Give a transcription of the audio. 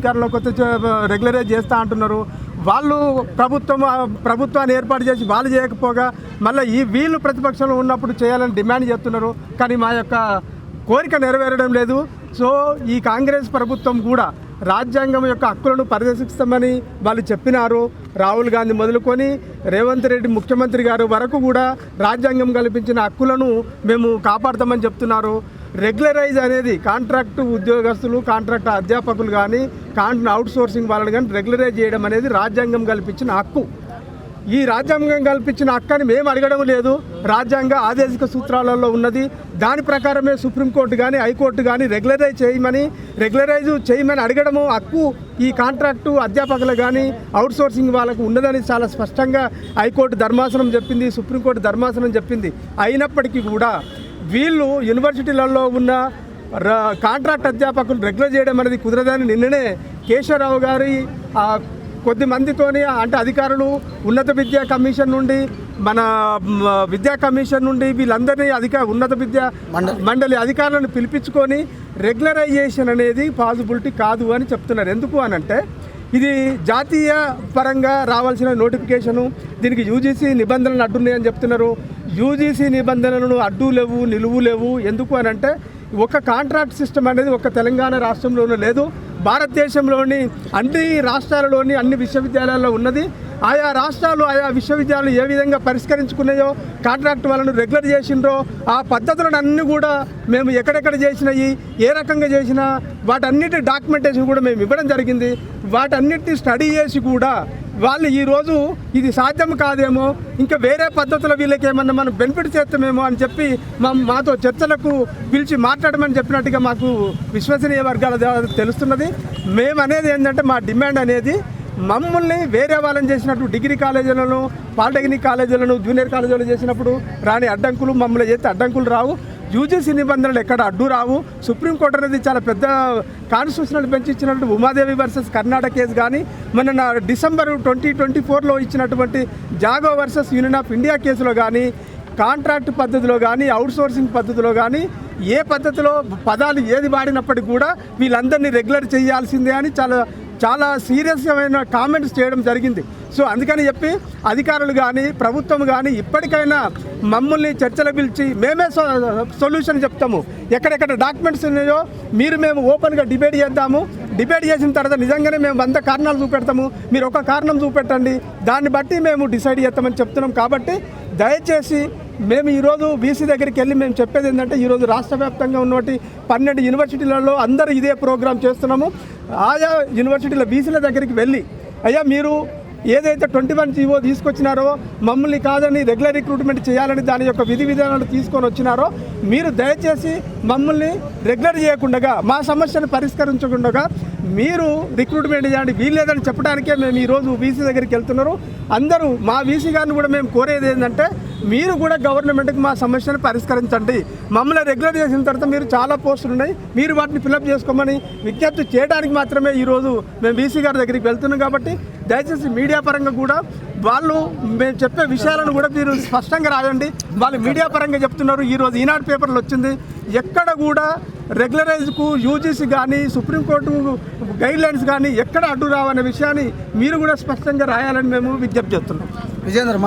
అధికారంలోకి వస్తే రెగ్యులరైజ్ చేస్తూ అంటున్నారు. వాళ్ళు ప్రభుత్వాన్ని ఏర్పాటు చేసి వాళ్ళు చేయకపోగా మళ్ళీ వీళ్ళు ప్రతిపక్షంలో ఉన్నప్పుడు చేయాలని డిమాండ్ చేస్తున్నారు. కానీ మా యొక్క కోరిక నెరవేరడం లేదు. సో ఈ కాంగ్రెస్ ప్రభుత్వం కూడా రాజ్యాంగం యొక్క హక్కులను పరిరక్షిస్తామని వాళ్ళు చెప్పినారు. రాహుల్ గాంధీ మొదలుకొని రేవంత్ రెడ్డి ముఖ్యమంత్రి గారు వరకు కూడా రాజ్యాంగం కల్పించిన హక్కులను మేము కాపాడుతామని చెప్తున్నారు. రెగ్యులరైజ్ అనేది కాంట్రాక్టు ఉద్యోగస్తులు, కాంట్రాక్ట్ అధ్యాపకులు కానీ, అవుట్సోర్సింగ్ వాళ్ళని కానీ రెగ్యులరైజ్ చేయడం అనేది రాజ్యాంగం కల్పించిన హక్కు. ఈ రాజ్యాంగం కల్పించిన హక్కుని మేము అడగడం లేదు, రాజ్యాంగ ఆదేశిక సూత్రాలలో ఉన్నది. దాని ప్రకారమే సుప్రీంకోర్టు కానీ హైకోర్టు కానీ రెగ్యులరైజ్ చేయమని అడగడము హక్కు ఈ కాంట్రాక్టు అధ్యాపకులు కానీ అవుట్సోర్సింగ్ వాళ్ళకు ఉన్నదని చాలా స్పష్టంగా హైకోర్టు ధర్మాసనం చెప్పింది, సుప్రీంకోర్టు ధర్మాసనం చెప్పింది. అయినప్పటికీ కూడా వీళ్ళు యూనివర్సిటీలలో ఉన్న కాంట్రాక్ట్ అధ్యాపకులు రెగ్యులర్ చేయడం అనేది కుదరదని నిన్ననే కేశవరావు గారి కొద్ది మందితోని, అంటే అధికారులు ఉన్నత విద్యా కమిషన్ నుండి, మన విద్యా కమిషన్ నుండి వీళ్ళందరినీ ఉన్నత విద్యా మండలి అధికారులను పిలిపించుకొని రెగ్యులరైజేషన్ అనేది పాసిబిలిటీ కాదు అని చెప్తున్నారు. ఎందుకు అనంటే ఇది జాతీయ పరంగా రావాల్సిన నోటిఫికేషను, దీనికి యూజీసీ నిబంధనలు అడ్డున్నాయని చెప్తున్నారు. యూజీసీ నిబంధనలను అడ్డు లేవు, నిలువు లేవు. ఎందుకు అనంటే ఒక కాంట్రాక్ట్ సిస్టమ్ అనేది ఒక తెలంగాణ రాష్ట్రంలోనూ లేదు, భారతదేశంలోని అన్ని రాష్ట్రాలలోని అన్ని విశ్వవిద్యాలయాల్లో ఉన్నది. ఆయా రాష్ట్రాలు ఆయా విశ్వవిద్యాలయాలు ఏ విధంగా పరిష్కరించుకున్నాయో, కాంట్రాక్ట్ వాళ్ళను రెగ్యులర్ చేసిండ్రో ఆ పద్ధతులను అన్నీ కూడా మేము ఎక్కడెక్కడ చేసినాయి, ఏ రకంగా చేసినా వాటన్నిటి డాక్యుమెంటేషన్ కూడా మేము ఇవ్వడం జరిగింది. వాటన్నిటిని స్టడీ చేసి కూడా వాళ్ళు ఈరోజు ఇది సాధ్యం కాదేమో, ఇంకా వేరే పద్ధతులు వీళ్ళకి ఏమన్నా మనం బెనిఫిట్ చేస్తామేమో అని చెప్పి మాతో చర్చలకు పిలిచి మాట్లాడమని చెప్పినట్టుగా మాకు విశ్వసనీయ వర్గాల ద్వారా తెలుస్తున్నది. మేము అనేది ఏంటంటే మా డిమాండ్ అనేది మమ్మల్ని వేరే వాళ్ళని చేసినట్టు డిగ్రీ కాలేజీలను, పాలిటెక్నిక్ కాలేజీలను, జూనియర్ కాలేజీలు చేసినప్పుడు రాని అడ్డంకులు మమ్మల్ని చేస్తే అడ్డంకులు రావు. యూజీసీ నిబంధనలు ఎక్కడ అడ్డు రావు. సుప్రీంకోర్టు అనేది చాలా పెద్ద కాన్స్టిట్యూషనల్ బెంచ్ ఇచ్చినట్టు ఉమాదేవి వర్సెస్ కర్ణాటక కేసు కానీ, మొన్న డిసెంబర్ 2024లో ఇచ్చినటువంటి జాగో వర్సెస్ యూనియన్ ఆఫ్ ఇండియా కేసులో కానీ, కాంట్రాక్ట్ పద్ధతిలో కానీ, అవుట్సోర్సింగ్ పద్ధతిలో కానీ ఏ పద్ధతిలో పదాలు ఏది వాడినప్పటికీ కూడా వీళ్ళందరినీ రెగ్యులర్ చేయాల్సిందే అని చాలా సీరియస్మైన కామెంట్స్ చేయడం జరిగింది. సో అందుకని చెప్పి అధికారులు కానీ ప్రభుత్వం కానీ ఇప్పటికైనా మమ్మల్ని చర్చలు పిలిచి మేమే సొల్యూషన్ చెప్తాము. ఎక్కడెక్కడ డాక్యుమెంట్స్ ఉన్నాయో మేము ఓపెన్గా డిబేట్ చేద్దాము. డిబేట్ చేసిన తర్వాత నిజంగానే మేము 100 కారణాలు చూపెడతాము, మీరు ఒక కారణం చూపెట్టండి, దాన్ని బట్టి మేము డిసైడ్ చేస్తామని చెప్తున్నాం. కాబట్టి దయచేసి మేము ఈరోజు వీసీ దగ్గరికి వెళ్ళి మేము చెప్పేది ఏంటంటే, ఈరోజు రాష్ట్ర వ్యాప్తంగా ఉన్నటువంటి 12 యూనివర్సిటీలలో అందరూ ఇదే ప్రోగ్రాం చేస్తున్నాము. ఆయా యూనివర్సిటీల వీసీల దగ్గరికి వెళ్ళి, అయ్యా మీరు ఏదైతే 21 జీవో తీసుకొచ్చినారో మమ్మల్ని కాదని రెగ్యులర్ రిక్రూట్మెంట్ చేయాలని దాని యొక్క విధి విధానాలు తీసుకొని వచ్చినారో, మీరు దయచేసి మమ్మల్ని రెగ్యులర్ చేయకుండా మా సమస్యను పరిష్కరించకుండా మీరు రిక్రూట్మెంట్ చేయండి, వీల్లేదని చెప్పడానికే మేము ఈరోజు వీసీ దగ్గరికి వెళ్తున్నారు. అందరూ మా వీసీ గారిని కూడా మేము కోరేది ఏంటంటే, మీరు కూడా గవర్నమెంట్కి మా సమస్యను పరిష్కరించండి. మమ్మల్ని రెగ్యులర్ చేసిన తర్వాత మీరు చాలా పోస్టులు ఉన్నాయి, మీరు వాటిని ఫిలప్ చేసుకోమని విజ్ఞప్తి చేయడానికి మాత్రమే ఈరోజు మేము వీసీ గారి దగ్గరికి వెళ్తున్నాం. కాబట్టి దయచేసి మీడియా పరంగా కూడా వాళ్ళు మేము చెప్పే విషయాలను కూడా మీరు స్పష్టంగా రాయండి. వాళ్ళు మీడియా పరంగా చెప్తున్నారు. ఈరోజు ఈనాడు పేపర్లు వచ్చింది, ఎక్కడ కూడా రెగ్యులరైజ్కు యూజీసీ కానీ సుప్రీంకోర్టు గైడ్లైన్స్ కానీ ఎక్కడ అడ్డు రావనే విషయాన్ని మీరు కూడా స్పష్టంగా రాయాలని మేము విజ్ఞప్తి చేస్తున్నాం.